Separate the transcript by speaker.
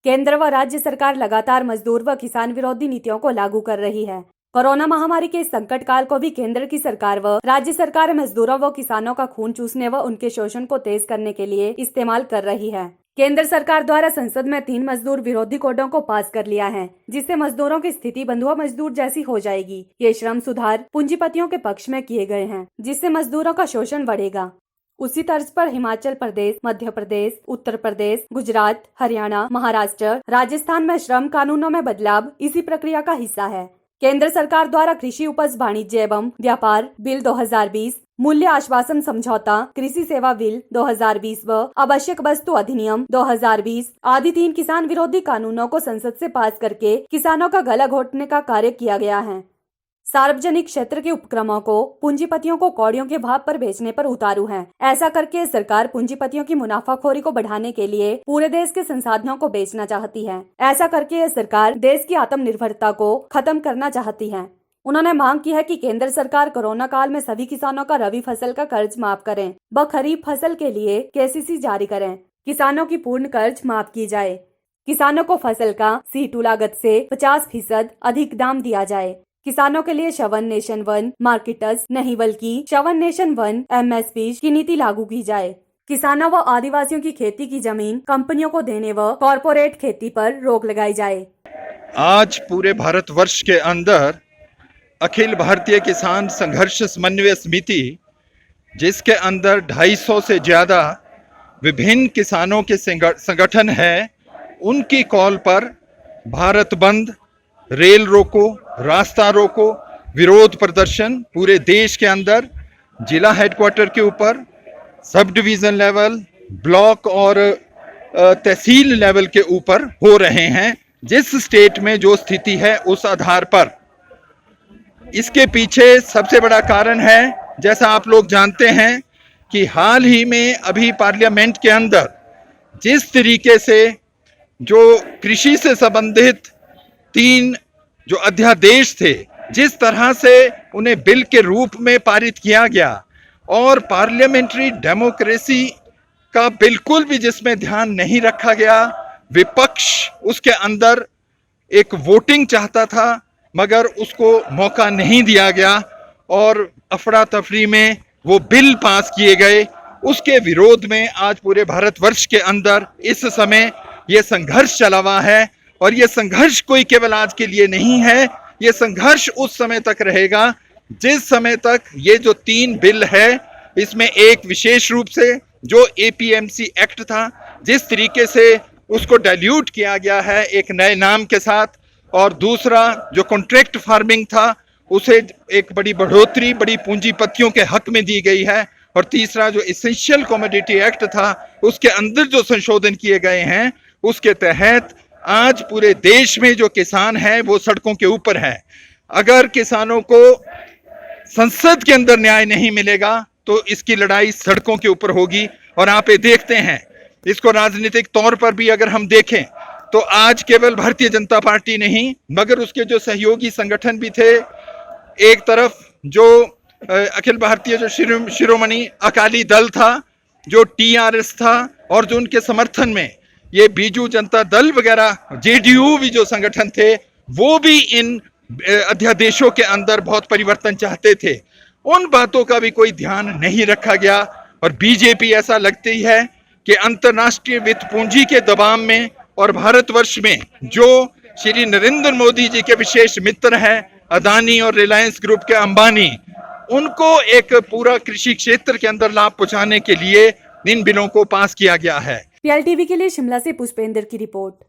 Speaker 1: केंद्र व राज्य सरकार लगातार मजदूर व किसान विरोधी नीतियों को लागू कर रही है। कोरोना महामारी के इस संकट काल को भी केंद्र की सरकार व राज्य सरकार मजदूरों व किसानों का खून चूसने व उनके शोषण को तेज करने के लिए इस्तेमाल कर रही है। केंद्र सरकार द्वारा संसद में 3 मजदूर विरोधी कोडों को पास कर लिया है, जिससे मजदूरों की स्थिति बंधुआ मजदूर जैसी हो जाएगी। ये श्रम सुधार पूंजीपतियों के पक्ष में किए गए हैं, जिससे मजदूरों का शोषण बढ़ेगा। उसी तर्ज पर हिमाचल प्रदेश, मध्य प्रदेश, उत्तर प्रदेश, गुजरात, हरियाणा, महाराष्ट्र, राजस्थान में श्रम कानूनों में बदलाव इसी प्रक्रिया का हिस्सा है। केंद्र सरकार द्वारा कृषि उपज वाणिज्य एवं व्यापार बिल 2020, मूल्य आश्वासन समझौता, कृषि सेवा बिल 2020 व आवश्यक वस्तु अधिनियम 2020 आदि 3 किसान विरोधी कानूनों को संसद से पास करके किसानों का गला घोटने का कार्य किया गया है। सार्वजनिक क्षेत्र के उपक्रमों को पूंजीपतियों को कौड़ियों के भाव पर बेचने पर उतारू है। ऐसा करके सरकार पूंजीपतियों की मुनाफाखोरी को बढ़ाने के लिए पूरे देश के संसाधनों को बेचना चाहती है। ऐसा करके यह सरकार देश की आत्मनिर्भरता को खत्म करना चाहती है। उन्होंने मांग की है कि केंद्र सरकार कोरोना काल में सभी किसानों का रबी फसल का कर्ज माफ करें व खरीफ फसल के लिए केसीसी जारी करें। किसानों की पूर्ण कर्ज माफ की जाए। किसानों को फसल का C2 लागत से 50% अधिक दाम दिया जाए। किसानों के लिए श्रवण नेशन 1 मार्केटर्स नहीं बल्कि श्रवण नेशन 1 MSP की नीति लागू की जाए। किसानों व आदिवासियों की खेती की जमीन कंपनियों को देने व कॉरपोरेट खेती पर रोक लगाई जाए।
Speaker 2: आज पूरे भारतवर्ष के अंदर अखिल भारतीय किसान संघर्ष समन्वय समिति, जिसके अंदर 250 से ज्यादा विभिन्न किसानों के संगठन हैं, उनकी कॉल पर भारत बंद, रेल रोको, रास्ता रोको, विरोध प्रदर्शन पूरे देश के अंदर जिला हेडक्वार्टर के ऊपर, सब डिवीजन लेवल, ब्लॉक और तहसील लेवल के ऊपर हो रहे हैं। जिस स्टेट में जो स्थिति है उस आधार पर इसके पीछे सबसे बड़ा कारण है, जैसा आप लोग जानते हैं कि हाल ही में अभी पार्लियामेंट के अंदर जिस तरीके से जो कृषि से संबंधित 3 जो अध्यादेश थे, जिस तरह से उन्हें बिल के रूप में पारित किया गया और पार्लियामेंट्री डेमोक्रेसी का बिल्कुल भी जिसमें ध्यान नहीं रखा गया। विपक्ष उसके अंदर एक वोटिंग चाहता था मगर उसको मौका नहीं दिया गया और अफरा तफरी में वो बिल पास किए गए। उसके विरोध में आज पूरे भारतवर्ष के अंदर इस समय ये संघर्ष चला हुआ है और ये संघर्ष कोई केवल आज के लिए नहीं है। ये संघर्ष उस समय तक रहेगा जिस समय तक ये जो 3 बिल है, इसमें एक विशेष रूप से जो APMC एक्ट था, जिस तरीके से उसको डाइल्यूट किया गया है एक नए नाम के साथ, और दूसरा जो कॉन्ट्रैक्ट फार्मिंग था उसे एक बड़ी बढ़ोतरी बड़ी पूंजीपतियों के हक में दी गई है, और तीसरा जो एसेंशियल कमोडिटी एक्ट था उसके अंदर जो संशोधन किए गए हैं, उसके तहत आज पूरे देश में जो किसान हैं वो सड़कों के ऊपर हैं। अगर किसानों को संसद के अंदर न्याय नहीं मिलेगा तो इसकी लड़ाई सड़कों के ऊपर होगी। और आप ये देखते हैं, इसको राजनीतिक तौर पर भी अगर हम देखें तो आज केवल भारतीय जनता पार्टी नहीं मगर उसके जो सहयोगी संगठन भी थे, एक तरफ जो अखिल भारतीय जो शिरोमणि अकाली दल था, जो TRS था, और जो उनके समर्थन में ये बीजू जनता दल वगैरह JDU भी जो संगठन थे, वो भी इन अध्यादेशों के अंदर बहुत परिवर्तन चाहते थे। उन बातों का भी कोई ध्यान नहीं रखा गया और बीजेपी ऐसा लगती है कि अंतर्राष्ट्रीय वित्त पूंजी के दबाव में और भारतवर्ष में जो श्री नरेंद्र मोदी जी के विशेष मित्र हैं, अदानी और रिलायंस ग्रुप के अंबानी, उनको एक पूरा कृषि क्षेत्र के अंदर लाभ पहुंचाने के लिए इन बिलों को पास किया गया है।
Speaker 1: PLTV के लिए शिमला से पुष्पेंद्र की रिपोर्ट।